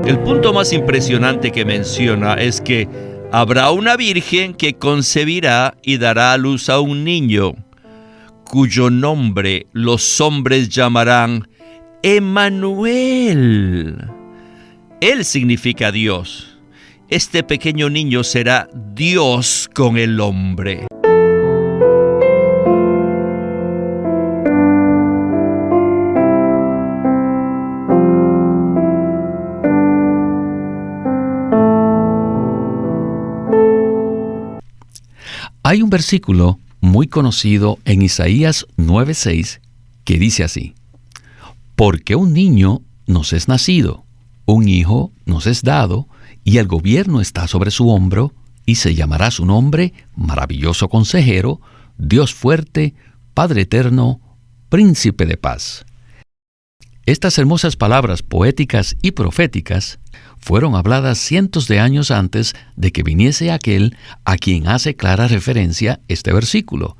El punto más impresionante que menciona es que habrá una virgen que concebirá y dará a luz a un niño, cuyo nombre los hombres llamarán Emmanuel. Él significa Dios. Este pequeño niño será Dios con el hombre. Hay un versículo muy conocido en Isaías 9:6 que dice así: Porque un niño nos es nacido, un hijo nos es dado, y el gobierno está sobre su hombro, y se llamará su nombre Maravilloso Consejero, Dios Fuerte, Padre Eterno, Príncipe de Paz. Estas hermosas palabras poéticas y proféticas fueron habladas cientos de años antes de que viniese aquel a quien hace clara referencia este versículo.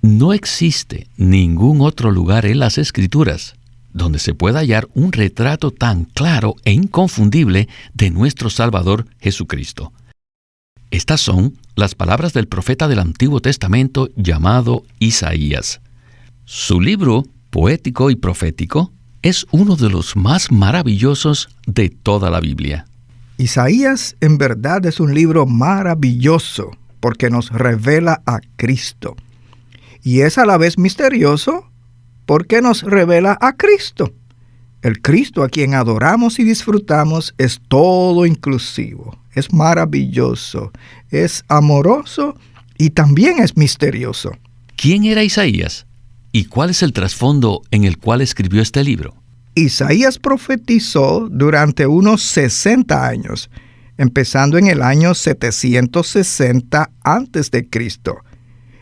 No existe ningún otro lugar en las Escrituras donde se pueda hallar un retrato tan claro e inconfundible de nuestro Salvador Jesucristo. Estas son las palabras del profeta del Antiguo Testamento llamado Isaías. Su libro poético y profético es uno de los más maravillosos de toda la Biblia. Isaías en verdad es un libro maravilloso porque nos revela a Cristo. Y es a la vez misterioso porque nos revela a Cristo. El Cristo a quien adoramos y disfrutamos es todo inclusivo, es maravilloso, es amoroso y también es misterioso. ¿Quién era Isaías? ¿Y cuál es el trasfondo en el cual escribió este libro? Isaías profetizó durante unos 60 años, empezando en el año 760 a.C.,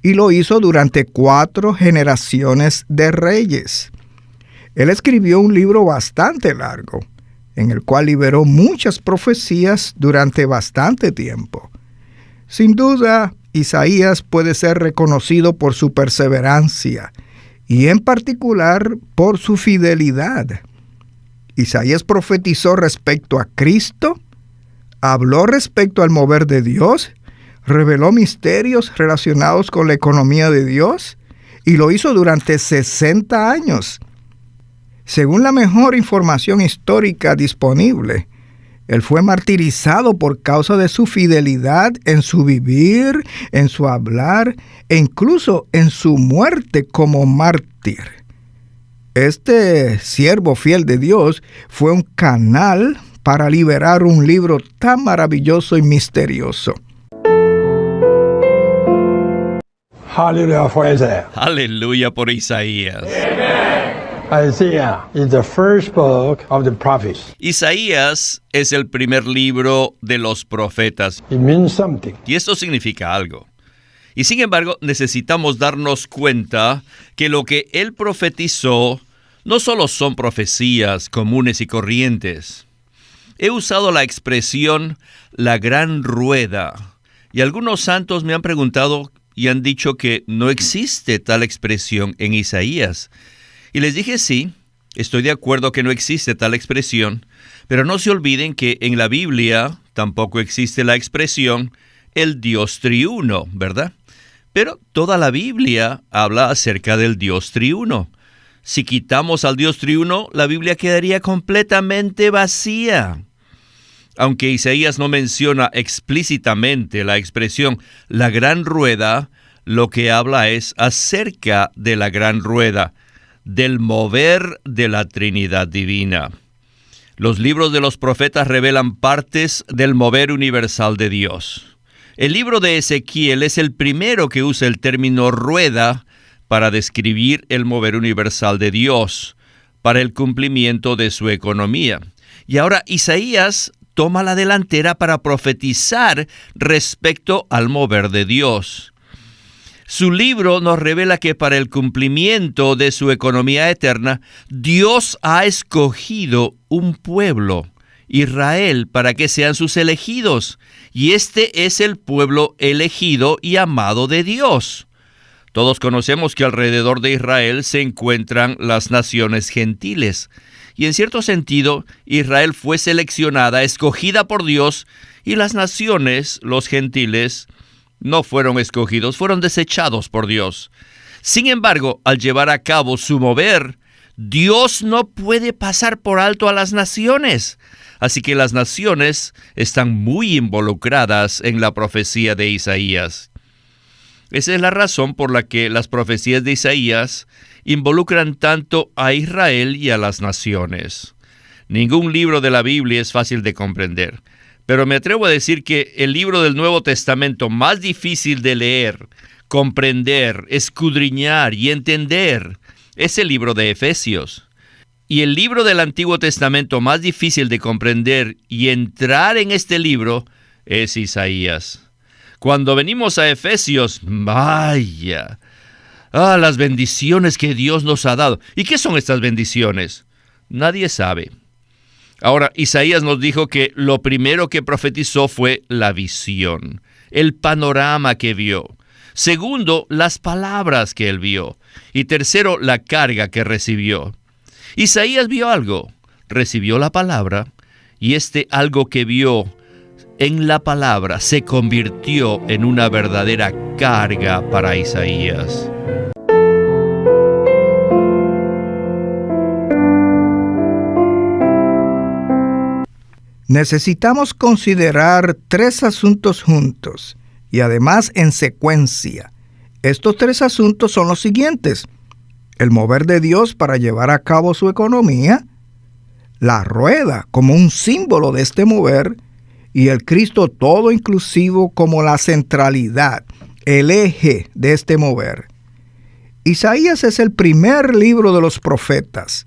y lo hizo durante 4 generaciones de reyes. Él escribió un libro bastante largo, en el cual liberó muchas profecías durante bastante tiempo. Sin duda, Isaías puede ser reconocido por su perseverancia, y en particular por su fidelidad. Isaías profetizó respecto a Cristo, habló respecto al mover de Dios, reveló misterios relacionados con la economía de Dios, y lo hizo durante 60 años. Según la mejor información histórica disponible, él fue martirizado por causa de su fidelidad en su vivir, en su hablar e incluso en su muerte como mártir. Este siervo fiel de Dios fue un canal para liberar un libro tan maravilloso y misterioso. Hallelujah for Isaiah. Aleluya por Isaías. Isaiah is the first book of the prophets. Isaías es el primer libro de los profetas. It means something. Y esto significa algo. Y sin embargo, necesitamos darnos cuenta que lo que él profetizó no solo son profecías comunes y corrientes. He usado la expresión la gran rueda, y algunos santos me han preguntado y han dicho que no existe tal expresión en Isaías. Y les dije sí, estoy de acuerdo que no existe tal expresión, pero no se olviden que en la Biblia tampoco existe la expresión el Dios triuno, ¿verdad? Pero toda la Biblia habla acerca del Dios triuno. Si quitamos al Dios triuno, la Biblia quedaría completamente vacía. Aunque Isaías no menciona explícitamente la expresión la gran rueda, lo que habla es acerca de la gran rueda, del mover de la Trinidad divina. Los libros de los profetas revelan partes del mover universal de Dios. El libro de Ezequiel es el primero que usa el término rueda para describir el mover universal de Dios, para el cumplimiento de su economía. Y ahora Isaías toma la delantera para profetizar respecto al mover de Dios. Su libro nos revela que para el cumplimiento de su economía eterna, Dios ha escogido un pueblo, Israel, para que sean sus elegidos. Y este es el pueblo elegido y amado de Dios. Todos conocemos que alrededor de Israel se encuentran las naciones gentiles. Y en cierto sentido, Israel fue seleccionada, escogida por Dios, y las naciones, los gentiles, no fueron escogidos, fueron desechados por Dios. Sin embargo, al llevar a cabo su mover, Dios no puede pasar por alto a las naciones. Así que las naciones están muy involucradas en la profecía de Isaías. Esa es la razón por la que las profecías de Isaías involucran tanto a Israel y a las naciones. Ningún libro de la Biblia es fácil de comprender, pero me atrevo a decir que el libro del Nuevo Testamento más difícil de leer, comprender, escudriñar y entender es el libro de Efesios. Y el libro del Antiguo Testamento más difícil de comprender y entrar en este libro es Isaías. Cuando venimos a Efesios, vaya, las bendiciones que Dios nos ha dado. ¿Y qué son estas bendiciones? Nadie sabe. Ahora, Isaías nos dijo que lo primero que profetizó fue la visión, el panorama que vio. Segundo, las palabras que él vio. Y tercero, la carga que recibió. Isaías vio algo, recibió la palabra, y algo que vio en la palabra se convirtió en una verdadera carga para Isaías. Necesitamos considerar 3 asuntos juntos y además en secuencia. Estos 3 asuntos son los siguientes: el mover de Dios para llevar a cabo su economía, la rueda como un símbolo de este mover, y el Cristo todo inclusivo como la centralidad, el eje de este mover. Isaías es el primer libro de los profetas.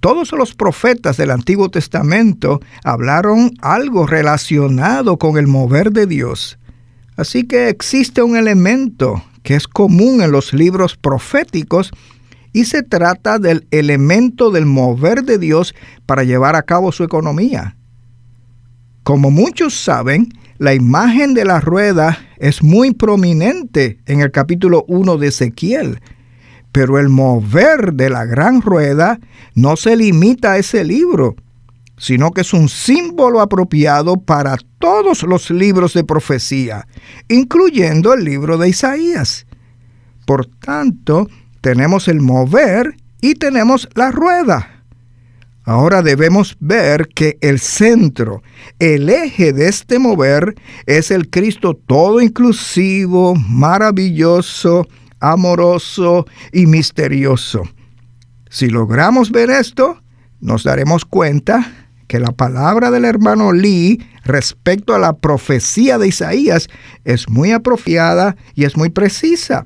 Todos los profetas del Antiguo Testamento hablaron algo relacionado con el mover de Dios. Así que existe un elemento que es común en los libros proféticos y se trata del elemento del mover de Dios para llevar a cabo su economía. Como muchos saben, la imagen de la rueda es muy prominente en el capítulo 1 de Ezequiel, pero el mover de la gran rueda no se limita a ese libro, sino que es un símbolo apropiado para todos los libros de profecía, incluyendo el libro de Isaías. Por tanto, tenemos el mover y tenemos la rueda. Ahora debemos ver que el centro, el eje de este mover es el Cristo todo inclusivo, maravilloso, amoroso y misterioso. Si logramos ver esto, nos daremos cuenta que la palabra del hermano Lee respecto a la profecía de Isaías es muy apropiada y es muy precisa.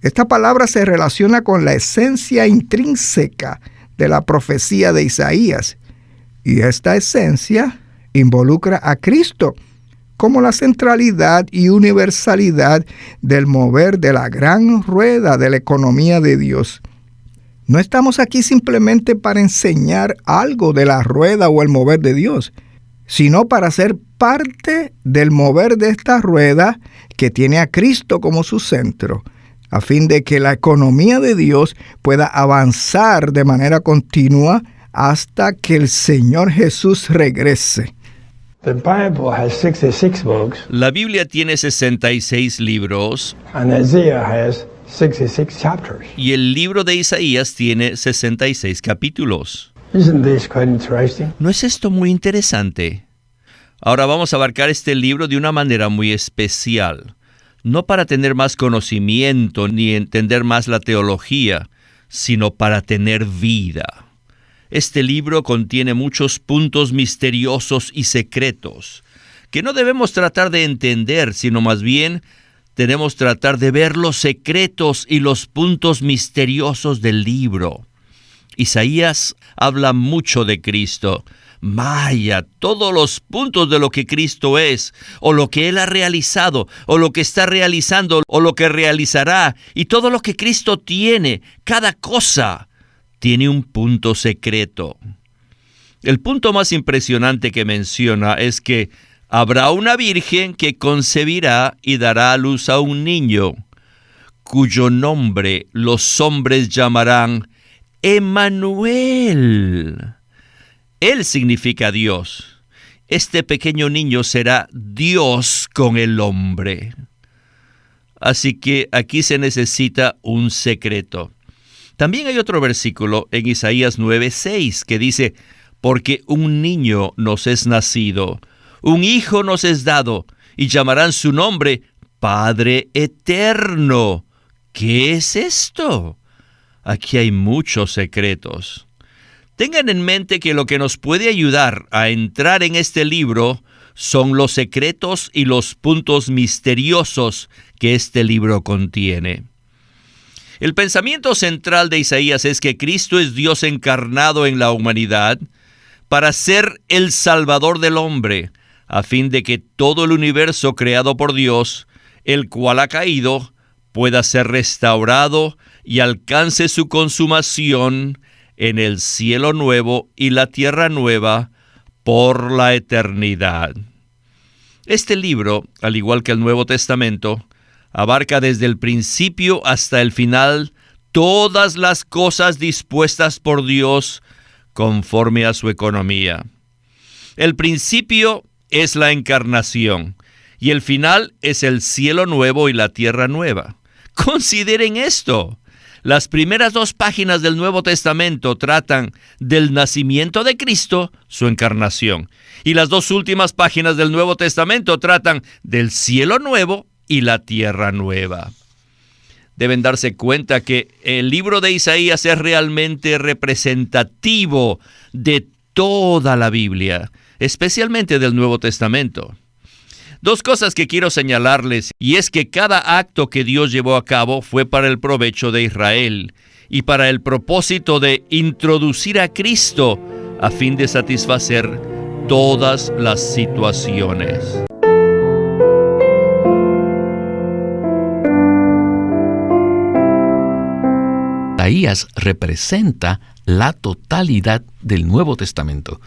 Esta palabra se relaciona con la esencia intrínseca de la profecía de Isaías, y esta esencia involucra a Cristo como la centralidad y universalidad del mover de la gran rueda de la economía de Dios. No estamos aquí simplemente para enseñar algo de la rueda o el mover de Dios, sino para ser parte del mover de esta rueda que tiene a Cristo como su centro, a fin de que la economía de Dios pueda avanzar de manera continua hasta que el Señor Jesús regrese. The Bible has 66 books, La Biblia tiene 66 libros and Isaiah has 66 chapters. y el libro de Isaías tiene 66 capítulos. Isn't this quite interesting? ¿No es esto muy interesante? Ahora vamos a abarcar este libro de una manera muy especial. No para tener más conocimiento ni entender más la teología, sino para tener vida. Este libro contiene muchos puntos misteriosos y secretos, que no debemos tratar de entender, sino más bien debemos tratar de ver los secretos y los puntos misteriosos del libro. Isaías habla mucho de Cristo. Vaya, todos los puntos de lo que Cristo es, o lo que Él ha realizado, o lo que está realizando, o lo que realizará, y todo lo que Cristo tiene, cada cosa, tiene un punto secreto. El punto más impresionante que menciona es que habrá una virgen que concebirá y dará a luz a un niño, cuyo nombre los hombres llamarán Emmanuel. Él significa Dios. Este pequeño niño será Dios con el hombre. Así que aquí se necesita un secreto. También hay otro versículo en Isaías 9:6 que dice: porque un niño nos es nacido, un hijo nos es dado, y llamarán su nombre Padre Eterno. ¿Qué es esto? Aquí hay muchos secretos. Tengan en mente que lo que nos puede ayudar a entrar en este libro son los secretos y los puntos misteriosos que este libro contiene. El pensamiento central de Isaías es que Cristo es Dios encarnado en la humanidad para ser el Salvador del hombre, a fin de que todo el universo creado por Dios, el cual ha caído, pueda ser restaurado y alcance su consumación en el cielo nuevo y la tierra nueva por la eternidad. Este libro, al igual que el Nuevo Testamento, abarca desde el principio hasta el final todas las cosas dispuestas por Dios conforme a su economía. El principio es la encarnación y el final es el cielo nuevo y la tierra nueva. Consideren esto. Las primeras 2 páginas del Nuevo Testamento tratan del nacimiento de Cristo, su encarnación. Y las 2 últimas páginas del Nuevo Testamento tratan del cielo nuevo y la tierra nueva. Deben darse cuenta que el libro de Isaías es realmente representativo de toda la Biblia, especialmente del Nuevo Testamento. 2 cosas que quiero señalarles, y es que cada acto que Dios llevó a cabo fue para el provecho de Israel y para el propósito de introducir a Cristo a fin de satisfacer todas las situaciones. Isaías representa la totalidad del Nuevo Testamento.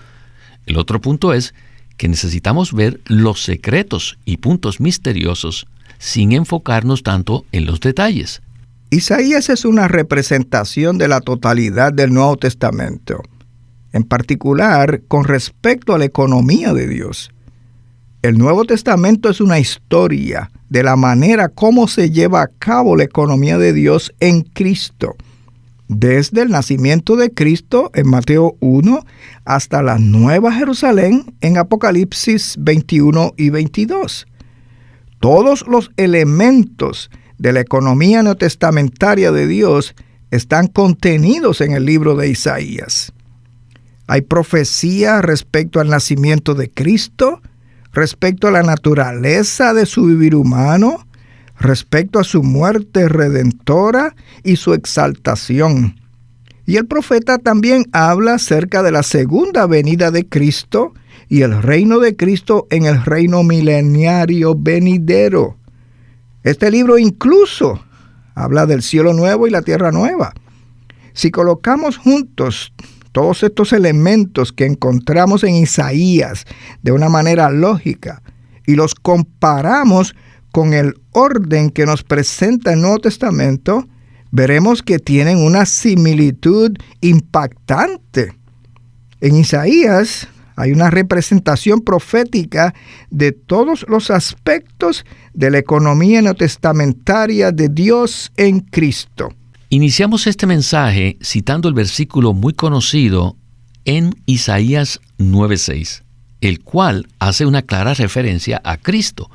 El otro punto es que necesitamos ver los secretos y puntos misteriosos sin enfocarnos tanto en los detalles. Isaías es una representación de la totalidad del Nuevo Testamento, en particular con respecto a la economía de Dios. El Nuevo Testamento es una historia de la manera como se lleva a cabo la economía de Dios en Cristo, desde el nacimiento de Cristo en Mateo 1 hasta la Nueva Jerusalén en Apocalipsis 21 y 22. Todos los elementos de la economía neotestamentaria de Dios están contenidos en el libro de Isaías. Hay profecía respecto al nacimiento de Cristo, respecto a la naturaleza de su vivir humano, respecto a su muerte redentora y su exaltación. Y el profeta también habla acerca de la segunda venida de Cristo y el reino de Cristo en el reino mileniario venidero. Este libro incluso habla del cielo nuevo y la tierra nueva. Si colocamos juntos todos estos elementos que encontramos en Isaías de una manera lógica y los comparamos con el orden que nos presenta el Nuevo Testamento, veremos que tienen una similitud impactante. En Isaías hay una representación profética de todos los aspectos de la economía neotestamentaria de Dios en Cristo. Iniciamos este mensaje citando el versículo muy conocido en Isaías 9:6, el cual hace una clara referencia a Cristo.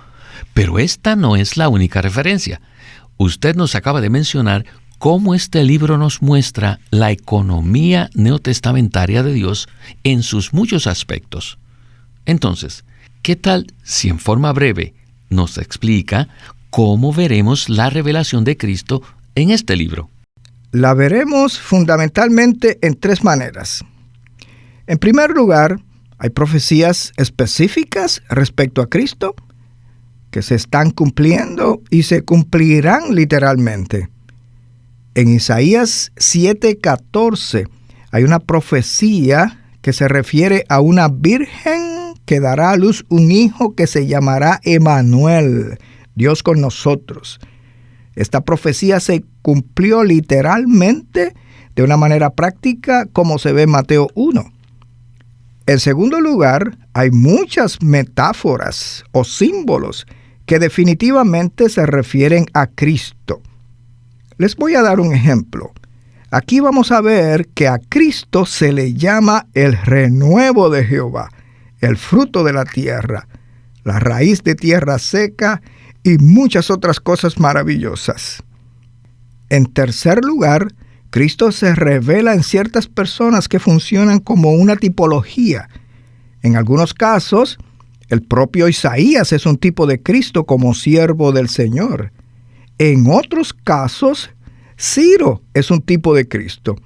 Pero esta no es la única referencia. Usted nos acaba de mencionar cómo este libro nos muestra la economía neotestamentaria de Dios en sus muchos aspectos. Entonces, ¿qué tal si en forma breve nos explica cómo veremos la revelación de Cristo en este libro? La veremos fundamentalmente en 3 maneras. En primer lugar, hay profecías específicas respecto a Cristo que se están cumpliendo y se cumplirán literalmente. En Isaías 7:14 hay una profecía que se refiere a una virgen que dará a luz un hijo que se llamará Emmanuel, Dios con nosotros. Esta profecía se cumplió literalmente de una manera práctica como se ve en Mateo 1. En segundo lugar, hay muchas metáforas o símbolos que definitivamente se refieren a Cristo. Les voy a dar un ejemplo. Aquí vamos a ver que a Cristo se le llama el renuevo de Jehová, el fruto de la tierra, la raíz de tierra seca y muchas otras cosas maravillosas. En tercer lugar, Cristo se revela en ciertas personas que funcionan como una tipología. En algunos casos, el propio Isaías es un tipo de Cristo como siervo del Señor. En otros casos, Ciro es un tipo de Cristo.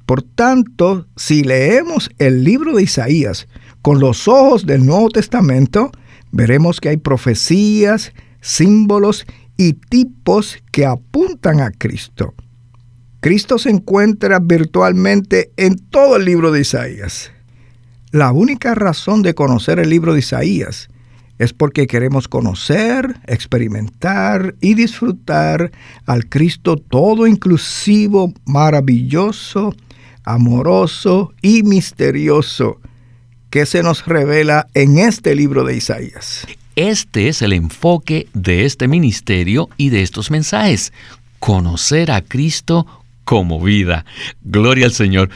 Por tanto, si leemos el libro de Isaías con los ojos del Nuevo Testamento, veremos que hay profecías, símbolos y tipos que apuntan a Cristo. Cristo se encuentra virtualmente en todo el libro de Isaías. La única razón de conocer el libro de Isaías es porque queremos conocer, experimentar y disfrutar al Cristo todo inclusivo, maravilloso, amoroso y misterioso que se nos revela en este libro de Isaías. Este es el enfoque de este ministerio y de estos mensajes: conocer a Cristo como vida. Gloria al Señor.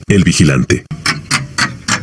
El Vigilante.